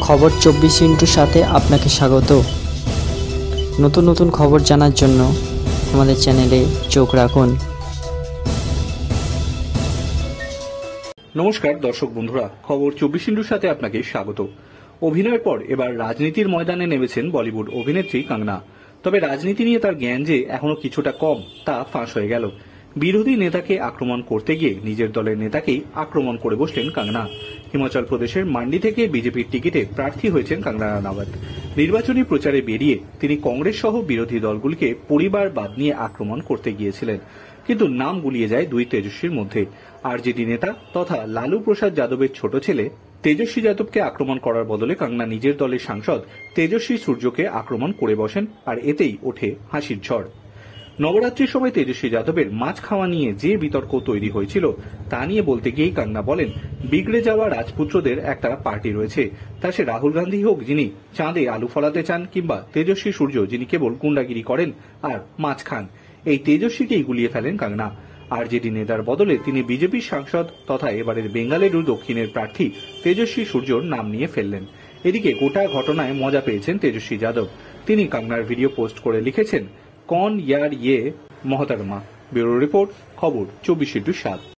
খবর 24 সাথে আপনাকে স্বাগত। নতুন নতুন খবর জানার জন্য আমাদের চ্যানেলে চোখ রাখুন। নমস্কার দর্শক বন্ধুরা, খবর 24 সাথে আপনাকে স্বাগত। অভিনয়ের পর এবার রাজনীতির ময়দানে নেমেছেন বলিউড অভিনেত্রী কঙ্গনা। তবে রাজনীতি নিয়ে তার জ্ঞান যে এখনো কিছুটা কম তা ফাঁস হয়ে গেল। বিরোধী নেতাকে আক্রমণ করতে গিয়ে নিজের দলের নেতাকেই আক্রমণ করে বসলেন কঙ্গনা। হিমাচল প্রদেশের মান্ডি থেকে বিজেপির টিকিটে প্রার্থী হয়েছেন কঙ্গনা রানাওয়াত। নির্বাচনী প্রচারে বেরিয়ে তিনি কংগ্রেস সহ বিরোধী দলগুলিকে পরিবারবাদ নিয়ে আক্রমণ করতে গিয়েছিলেন, কিন্তু নাম গুলিয়ে যায় দুই তেজস্বীর মধ্যে। আরজেডি নেতা তথা লালু প্রসাদ যাদবের ছোট ছেলে তেজস্বী যাদবকে আক্রমণ করার বদলে কঙ্গনা নিজের দলের সাংসদ তেজস্বী সূর্যকে আক্রমণ করে বসেন, আর এতেই ওঠে হাসির ঝড়। নবরাত্রির সময় তেজস্বী যাদবের মাছ খাওয়া নিয়ে যে বিতর্ক তৈরি হয়েছিল তা নিয়ে বলতে গিয়েই কঙ্গনা বলেন, বিগড়ে যাওয়া রাজপুত্রদের একটা পার্টি রয়েছে, তা সে রাহুল গান্ধী হোক যিনি চাঁদে আলু ফলাতে চান, কিংবা তেজস্বী সূর্য যিনি কেবল গুন্ডাগিরি করেন আর মাছ খান, এই তেজস্বীকেই গুলিয়ে ফেলেন কঙ্গনা। আরজেডি নেতার বদলে তিনি বিজেপির সাংসদ তথা এবারের বেঙ্গালুরু দক্ষিণের প্রার্থী তেজস্বী সূর্যর নাম নিয়ে ফেললেন। এদিকে গোটা ঘটনায় মজা পেয়েছেন তেজস্বী যাদব। তিনি কঙ্গনার ভিডিও পোস্ট করে লিখেছেন, কন ইয়ার ইয়ে মহতারমা। ব্যুরো রিপোর্ট, খবর 24/7।